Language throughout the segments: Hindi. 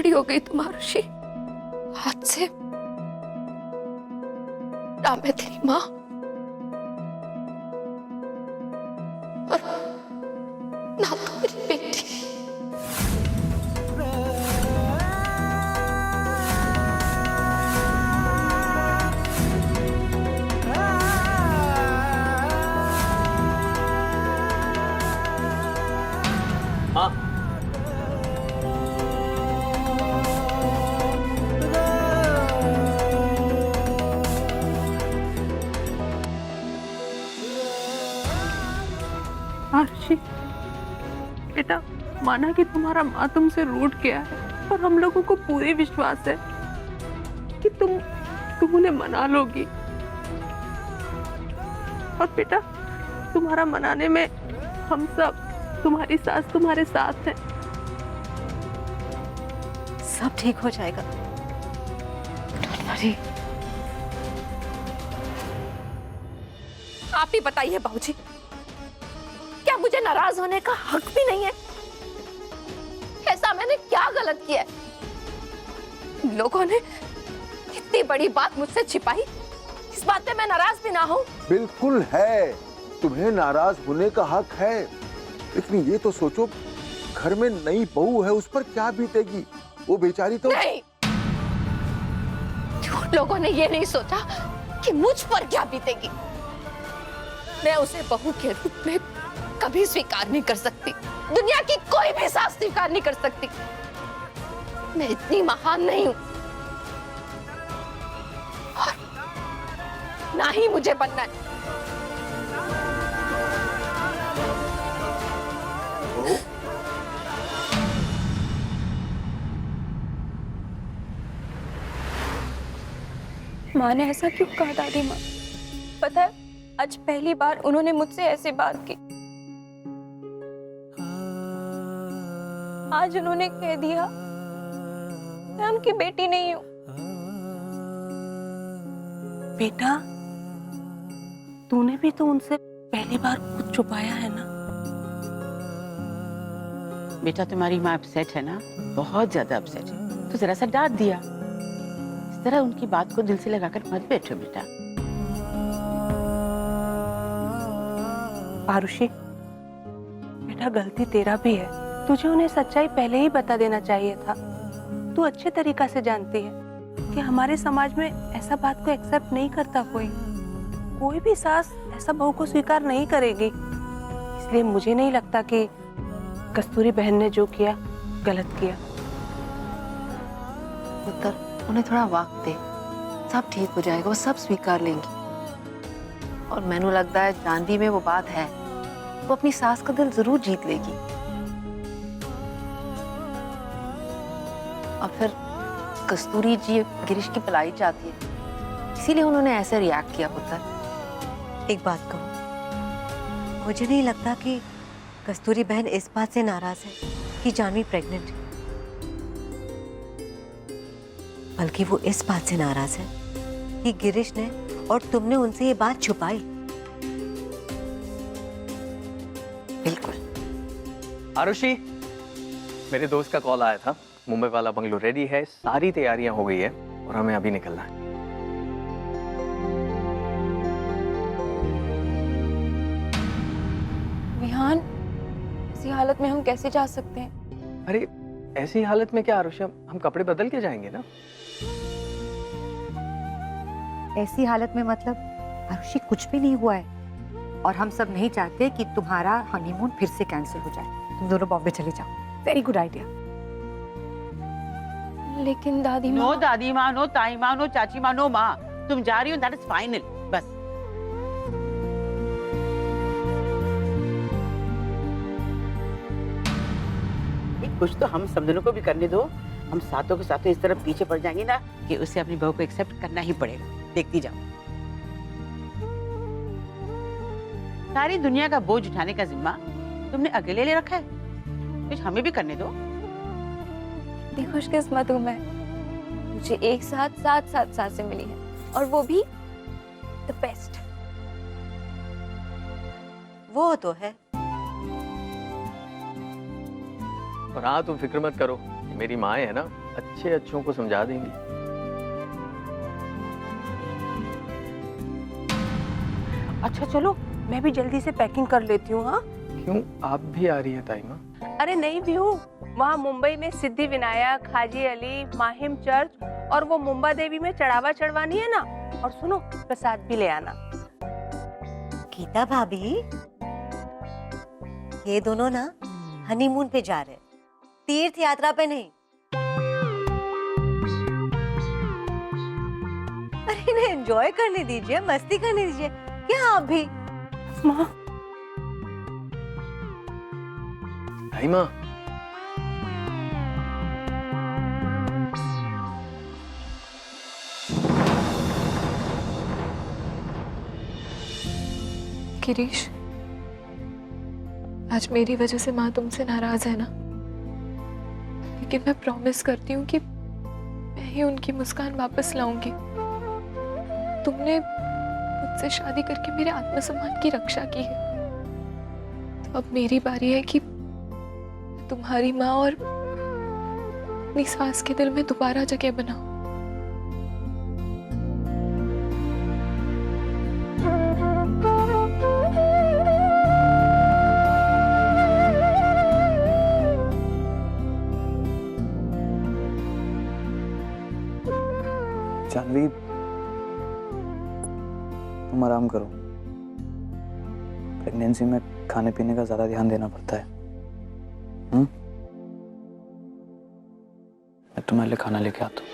बड़ी हो गई तुम आरुषि। आज से ना मैं तेरी माँ और ना तू मेरी बेटी। हाँ आरुषि बेटा, माना कि तुम्हारा माँ तुमसे रूठ गया है, पर हम लोगों को पूरी विश्वास है कि तुम उन्हें मना लोगी। और बेटा, तुम्हारा मनाने में हम सब, तुम्हारी सास तुम्हारे साथ है। सब ठीक हो जाएगा। अरे आप ही बताइए बाबूजी, क्या मुझे नाराज होने का हक भी नहीं है? ऐसा मैंने क्या गलत किया है? लोगों ने इतनी बड़ी बात मुझसे छिपाई, इस बात पे मैं नाराज भी ना हूं? बिल्कुल है, तुम्हें नाराज होने का हक है, लेकिन ये तो सोचो घर में नई बहू है, उस पर क्या बीतेगी? वो बेचारी तो नहीं, उन लोगों ने ये नहीं सोचा कि मुझ पर क्या बीतेगी। मैं उसे बहू के रूप में कभी स्वीकार नहीं कर सकती। दुनिया की कोई भी सास स्वीकार नहीं कर सकती। मैं इतनी महान नहीं हूं और ना ही मुझे बनना है। माँ ने ऐसा क्यों कहा दादी माँ? पता है, आज पहली बार उन्होंने मुझसे ऐसी बात की। आज उन्होंने कह दिया मैं उनकी बेटी नहीं हूँ। बेटा, तूने भी तो उनसे पहली बार कुछ छुपाया है ना? बेटा, तुम्हारी माँ अपसेट है ना, बहुत ज्यादा अपसेट है, तो जरा सा डांट दिया। इस तरह उनकी बात को दिल से लगाकर मत बैठो बेटा। आरुषि बेटा, गलती तेरा भी है। तुझे उन्हें सच्चाई पहले ही बता देना चाहिए था। तू अच्छे तरीका से जानती है कि हमारे समाज में ऐसा बात को एक्सेप्ट नहीं करता। कोई भी सास ऐसा बहू को स्वीकार नहीं करेगी। इसलिए मुझे नहीं लगता कि कस्तूरी बहन ने जो किया गलत किया। पुत्र, उन्हें थोड़ा वक्त दे, सब ठीक हो जाएगा, वो सब स्वीकार लेंगी। और मैनू लगता है जानवी में वो बात है, वो अपनी सास का दिल जरूर जीत लेगी। और फिर कस्तूरी जी गिरीश की भलाई चाहती है, इसीलिए उन्होंने ऐसे रिएक्ट किया। पुत्र, एक बात कहूँ, मुझे नहीं लगता कि कस्तूरी बहन इस बात से नाराज है कि जानवी प्रेग्नेंट है, बल्कि वो इस बात से नाराज है कि गिरीश ने और तुमने उनसे ये बात छुपाई। बिल्कुल। आरुषि, मेरे दोस्त का कॉल आया था, मुंबई वाला बंगलो रेडी है, सारी तैयारियां हो गई है और हमें अभी निकलना है। विहान, ऐसी हालत में हम कैसे जा सकते हैं? अरे ऐसी हालत में क्या आरुषि, हम कपड़े बदल के जाएंगे ना। ऐसी हालत में मतलब आरुषि कुछ भी नहीं हुआ है और हम सब नहीं चाहते कि तुम्हारा हनीमून फिर से कैंसिल हो जाए। तुम दोनों बॉम्बे चले जाओ। Very good idea. लेकिन दादी नो माँ। दादी माँ, नो ताई माँ, नो चाची माँ, नो माँ, तुम जा रही हो, दैट इज फाइनल। बस कुछ तो हम सब दोनों को भी करने दो। हम सातों के सातों इस तरह पीछे पड़ जाएंगे ना कि उसे अपनी बहू को एक्सेप्ट करना ही पड़ेगा। देखती जाओ। सारी दुनिया का बोझ उठाने का जिम्मा तुमने अकेले ले रखा है, कुछ हमें भी करने दो। इतनी खुशकिस्मत हूँ मैं, मुझे एक साथ 7 सासें मिली हैं और वो भी द बेस्ट। वो तो है। और हाँ, तुम फिक्र मत करो, मेरी माँ है ना, अच्छे अच्छों को समझा देंगी। अच्छा चलो, मैं भी जल्दी से पैकिंग कर लेती हूँ। हाँ क्यों, आप भी आ रही है ताईमा? अरे नहीं भी हूँ, वहाँ मुंबई में सिद्धि विनायक, हाजी अली, माहिम चर्च और वो मुंबा देवी में चढ़ावा चढ़वानी है ना। और सुनो, प्रसाद भी ले आना। गीता भाभी, ये दोनों ना हनीमून पे जा रहे हैं, तीर्थ यात्रा पे नहीं। अरे इन्हें एंजॉय करने दीजिए, मस्ती करने दीजिए। क्या आप भी? माँ, ताईमा, गिरीश, आज मेरी वजह से माँ तुमसे नाराज है ना, लेकिन मैं प्रॉमिस करती हूँ कि मैं ही उनकी मुस्कान वापस लाऊंगी। तुमने मुझसे शादी करके मेरे आत्मसम्मान की रक्षा की है, तो अब मेरी बारी है कि तुम्हारी माँ और अपनी सास के दिल में दोबारा जगह बनाऊं। जानवी, तुम आराम करो। प्रेगनेंसी में खाने पीने का ज्यादा ध्यान देना पड़ता है। मैं तुम्हारे लिए खाना लेके आता हूँ।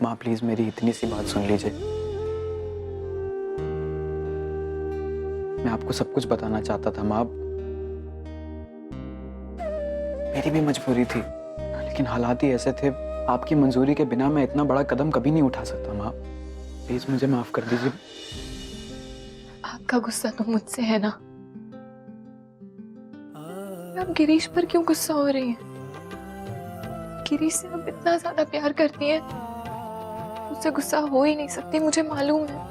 माँ प्लीज मेरी इतनी सी बात सुन लीजिए। मैं आपको सब कुछ बताना चाहता था माँ, मेरी भी मजबूरी थी, लेकिन हालात ही ऐसे थे। आपकी मंजूरी के बिना मैं इतना बड़ा कदम कभी नहीं उठा सकता। माँ प्लीज मुझे माफ कर दीजिए। आपका गुस्सा तो मुझसे है ना, आप गिरीश पर क्यों गुस्सा हो रही हैं? गिरीश से आप इतना ज्यादा प्यार करती हैं, उससे गुस्सा हो ही नहीं सकती, मुझे मालूम है।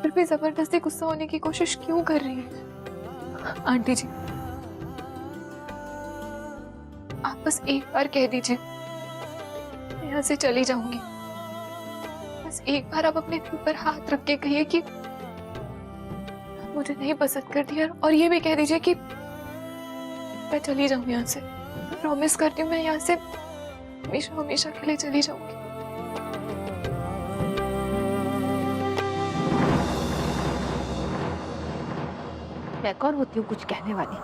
फिर भी जबरदस्ती गुस्सा होने की कोशिश क्यों कर रही हैं? आंटी जी, आप बस एक बार कह दीजिए, मैं यहाँ से चली जाऊंगी। बस एक बार आप अपने दिल पर हाथ रख के कहिए कि मुझे नहीं पसंद करती है, और ये भी कह दीजिए कि मैं चली जाऊँ यहाँ से। मैं प्रॉमिस करती हूँ, मैं यहाँ से हमेशा हमेशा के लिए चली जाऊंगी। मैं कौन होती हूँ कुछ कहने वाली?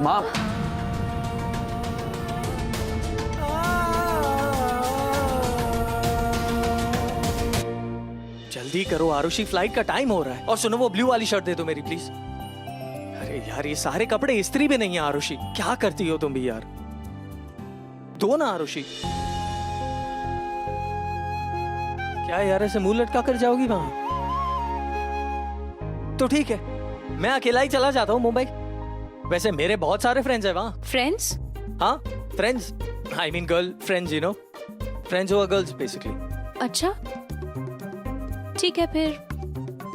माँ, जल्दी करो आरुषि, फ्लाइट का टाइम हो रहा है। और सुनो, वो ब्लू वाली शर्ट दे दो मेरी प्लीज। अरे यार, ये सारे कपड़े इस्त्री भी नहीं है आरुषि, क्या करती हो तुम भी यार? दो ना आरुषि। क्या यार, ऐसे मुंह लटका कर जाओगी वहां? तो ठीक है, मैं अकेला ही चला जाता हूँ मुंबई। वैसे मेरे बहुत सारे फ्रेंड्स हैं वहां। फ्रेंड्स? हाँ, friends, I mean girl friends, you know, friends और गर्ल्स बेसिकली। अच्छा ठीक है, फिर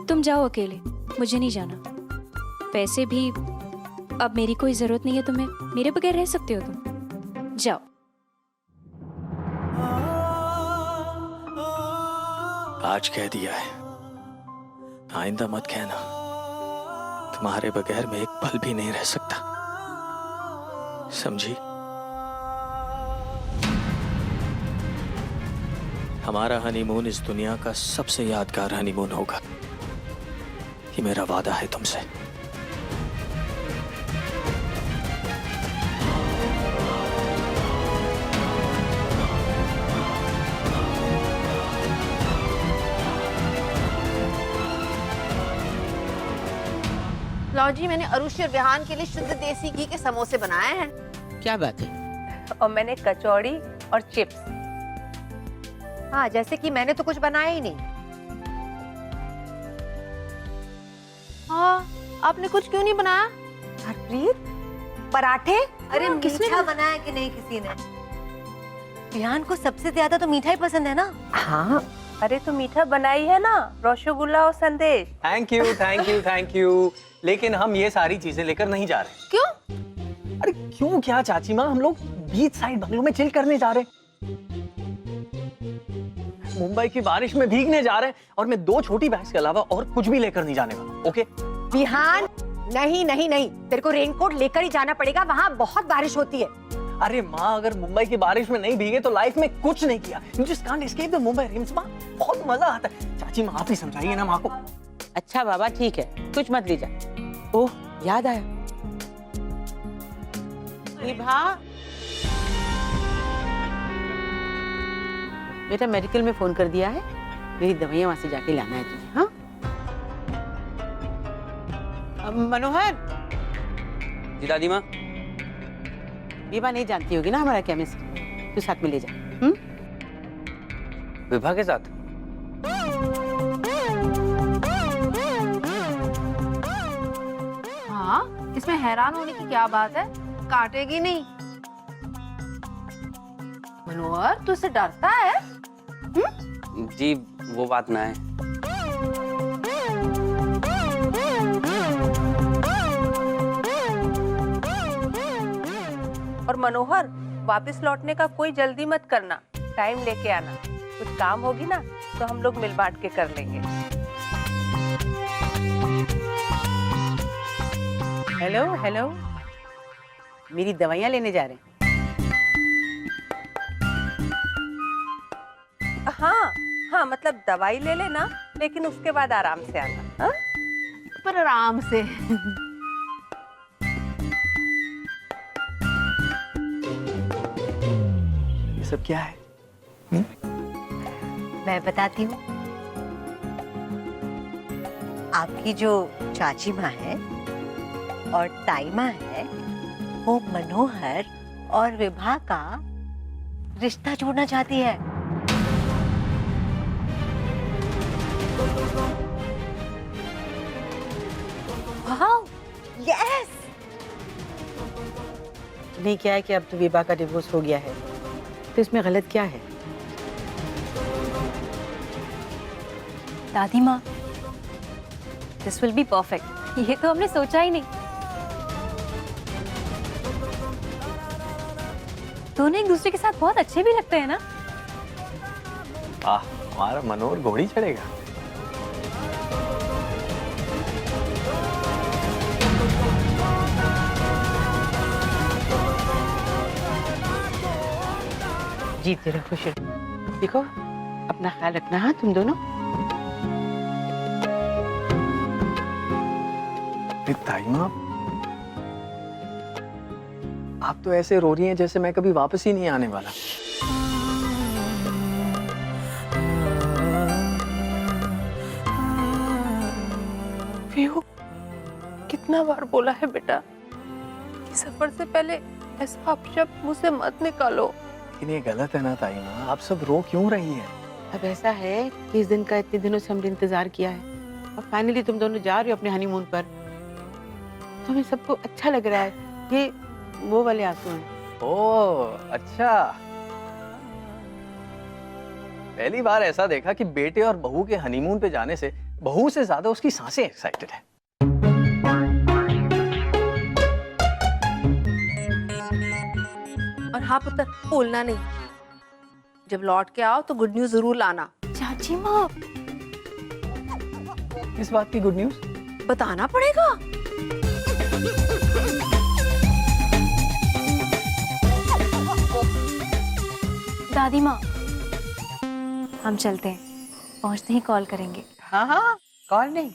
तुम जाओ अकेले, मुझे नहीं जाना। वैसे भी अब मेरी कोई जरूरत नहीं है तुम्हें, मेरे बगैर रह सकते हो तुम, जाओ। आज कह दिया है, आइंदा मत कहना। तुम्हारे बगैर मैं एक पल भी नहीं रह सकता, समझी? हमारा हनीमून इस दुनिया का सबसे यादगार हनीमून होगा, ये मेरा वादा है तुमसे। लो जी, मैंने अरुषि और विहान के लिए शुद्ध देसी घी के समोसे बनाए हैं। क्या बात है? और मैंने कचौड़ी और चिप्स। हाँ, जैसे कि मैंने तो कुछ बनाया ही नहीं। आपने कुछ क्यों नहीं बनाया? हरप्रीत, पराठे? अरे किसने मीठा बनाया कि नहीं किसी ने? विहान को सबसे ज्यादा तो मीठा ही पसंद है ना? हाँ, अरे तो मीठा बनाई है ना, रसगुल्ला और संदेश। Thank you thank you thank you. लेकिन हम ये सारी चीजें लेकर नहीं जा रहे। क्यों? अरे क्यों क्या चाची माँ, हम लोग बीच साइड बंगलो में चिल करने जा रहे हैं। मुंबई की बारिश में भीगने जा रहे हैं और मैं 2 छोटी बैग्स के अलावा और कुछ भी लेकर नहीं जाने वाला। ओके विहान, नहीं नहीं नहीं, तेरे को रेनकोट लेकर ही जाना पड़ेगा, वहाँ बहुत बारिश होती है। अरे माँ, अगर मुंबई की बारिश में नहीं भीगे तो लाइफ में कुछ नहीं किया। You just can't escape the Mumbai rains, माँ। बहुत मजा आता है। चाची माँ, आप ही समझाइए ना माँ को। अच्छा बाबा ठीक है, कुछ मत लीजा। ओह याद आया, विभा बेटा मेडिकल में फोन कर दिया है, मेरी दवाइयां वहां से जाके लाना है तुझे। हाँ मनोहर। जी दादी माँ। विभा नहीं जानती होगी ना हमारा केमिस्ट, तू साथ में ले जा। विभा के साथ? हाँ, इसमें हैरान होने की क्या बात है? काटेगी नहीं। मनोहर, तू इससे डरता है? जी वो बात ना है। और मनोहर, वापस लौटने का कोई जल्दी मत करना, टाइम लेके आना। कुछ काम होगी ना तो हम लोग मिल बांट के कर लेंगे। हेलो हेलो, मेरी दवाइयां लेने जा रहे हैं। हाँ हाँ, मतलब दवाई ले लेना, लेकिन उसके बाद आराम से आना। हाँ? पर आराम से। ये सब क्या है? मैं बताती हूँ। आपकी जो चाची माँ है और ताई माँ है, वो मनोहर और विभा का रिश्ता जोड़ना चाहती है। वाह, यस। नहीं क्या है कि अब तो विभा का डिवोर्स हो गया है, तो इसमें गलत क्या है? दादी माँ, दिस विल बी परफेक्ट। ये तो हमने सोचा ही नहीं। दोनों एक दूसरे के साथ बहुत अच्छे भी लगते हैं ना? हमारा मनोहर घोड़ी चढ़ेगा। जीते रहो, खुश रहो। देखो अपना ख्याल रखना। हाँ तुम दोनों। ताई माँ, आप तो ऐसे रो रही हैं जैसे मैं कभी वापस ही नहीं आने वाला। पीहू, कितना बार बोला है बेटा कि सफर से पहले ऐसा अपशब्द मुझसे मत निकालो। लेकिन ये गलत है ना ताई माँ, आप सब रो क्यों रही हैं? अब ऐसा है कि इस दिन का इतने दिनों से हमने इंतजार किया है और फाइनली तुम दोनों जा रहे हो अपने हनीमून पर, तो हमें सबको अच्छा लग रहा है। ये वो वाले आंसू हैं। ओह अच्छा, पहली बार ऐसा देखा कि बेटे और बहू के हनीमून पे जाने से बहू से ज्यादा उसकी सांसें एक्साइटेड है। और हाँ पुत्र, भूलना नहीं, जब लौट के आओ तो गुड न्यूज जरूर लाना। चाची माँ, किस बात की गुड न्यूज? बताना पड़ेगा। दादी माँ, हम चलते हैं, पहुँचते ही कॉल करेंगे। हाँ हाँ, कॉल नहीं,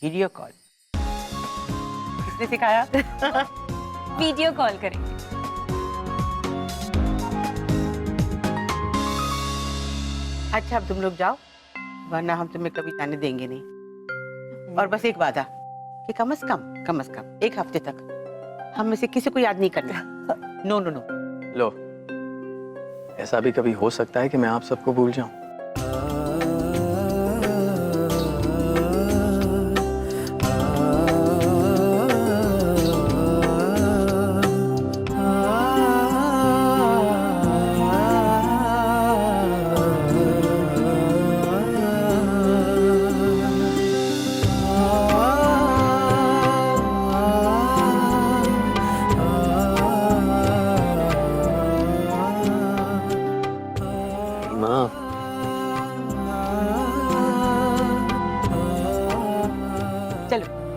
वीडियो कॉल। किसने सिखाया? वीडियो कॉल करेंगे। अच्छा अब तुम लोग जाओ, वरना हम तुम्हें कभी जाने देंगे नहीं। और बस एक वादा कि कम से कम 1 हफ्ते तक हम में से किसी को याद नहीं करना। No no no. लो, ऐसा भी कभी हो सकता है कि मैं आप सबको भूल जाऊं।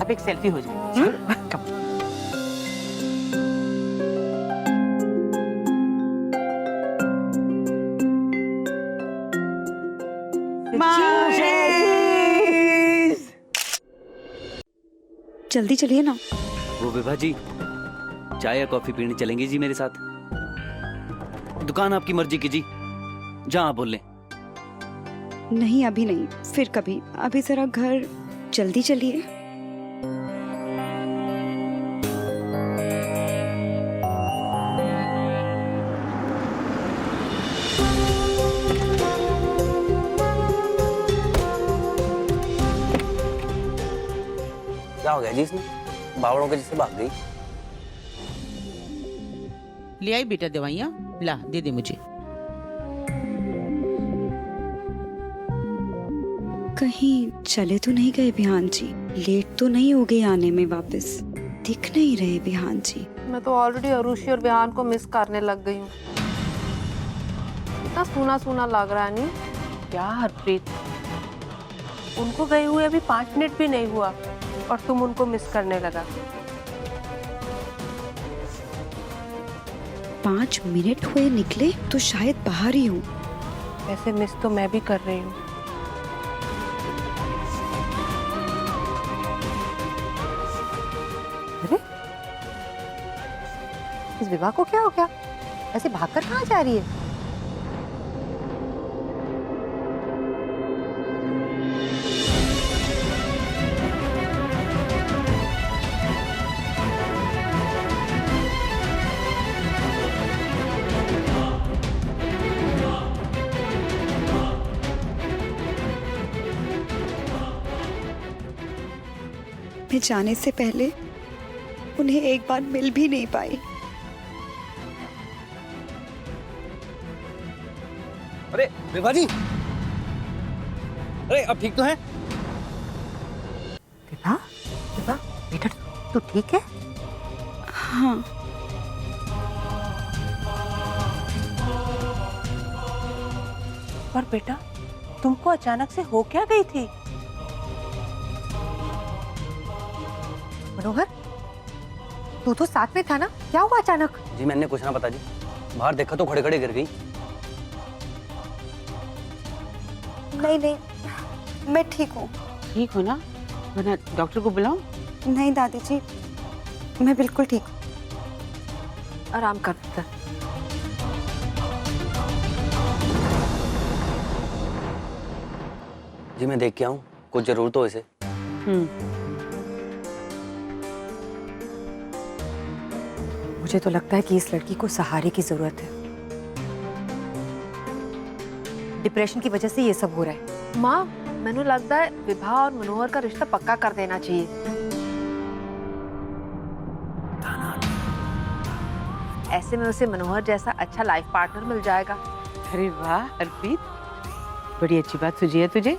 अब एक सेल्फी हो जाए। कम। जल्दी चलिए ना। वो विभा जी, चाय या कॉफी पीने चलेंगे जी मेरे साथ? दुकान आपकी मर्जी की जी, जहाँ आप बोल लें। नहीं अभी नहीं, फिर कभी। अभी जरा घर जल्दी चलिए। क्या हो गया जी इसमें? बावड़ों के जैसे भाग गई। ले आई बेटा दवाइयाँ, ला दे दे मुझे। कहीं चले तो नहीं गए बिहान जी? लेट तो नहीं हो गए आने में वापस? दिख नहीं रहे बिहान जी। मैं तो ऑलरेडी अरुषि और बिहान को मिस करने लग गई हूँ। इतना सूना सूना लग रहा है। नहीं क्या हरप्रीत, उनको गए हुए अभी 5 मिनट भी नहीं हुआ और तुम उनको मिस करने लगा। 5 मिनट हुए निकले तो शायद बाहर ही हूँ। वैसे मिस तो मैं भी कर रही हूँ। इस विवाह को क्या हो गया? ऐसे भागकर कहाँ जा रही है? मैं जाने से पहले उन्हें एक बार मिल भी नहीं पाई। अरे विभा जी, अरे अब ठीक तो है? विभा, विभा बेटा तू ठीक है? हाँ। पर बेटा तुमको अचानक से हो क्या गई थी? मनोहर, तू तो साथ में था ना, क्या हुआ अचानक? जी मैंने कुछ ना पता जी, बाहर देखा तो खड़े खड़े गिर गई। नहीं नहीं, मैं ठीक हूँ। ठीक हो ना? वरना डॉक्टर को बुलाऊं? नहीं दादी जी, मैं बिल्कुल ठीक हूँ। आराम कर पुत्र। जी मैं देख के आऊँ, कुछ जरूरत हो इसे। मुझे तो लगता है कि इस लड़की को सहारे की जरूरत है। डिप्रेशन की वजह से ये सब हो रहा है। माँ, मैंने लगता है विभा और मनोहर का रिश्ता पक्का कर देना चाहिए। ऐसे में उसे मनोहर जैसा अच्छा लाइफ पार्टनर मिल जाएगा। अरे वाह हरप्रीत, बड़ी अच्छी बात सूझी है तुझे।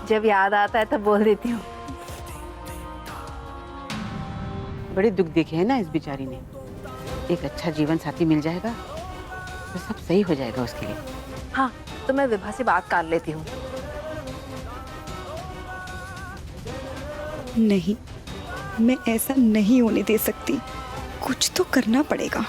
जब याद आता है तब बोल देती हूँ। बड़े दुख देखे हैं ना इस बेचारी ने। एक अच्छा जीवन साथी मिल जाएगा तो सब सही हो जाएगा उसके लिए। हाँ, तो मैं विभा से बात कर लेती हूँ। नहीं, मैं ऐसा नहीं होने दे सकती। कुछ तो करना पड़ेगा।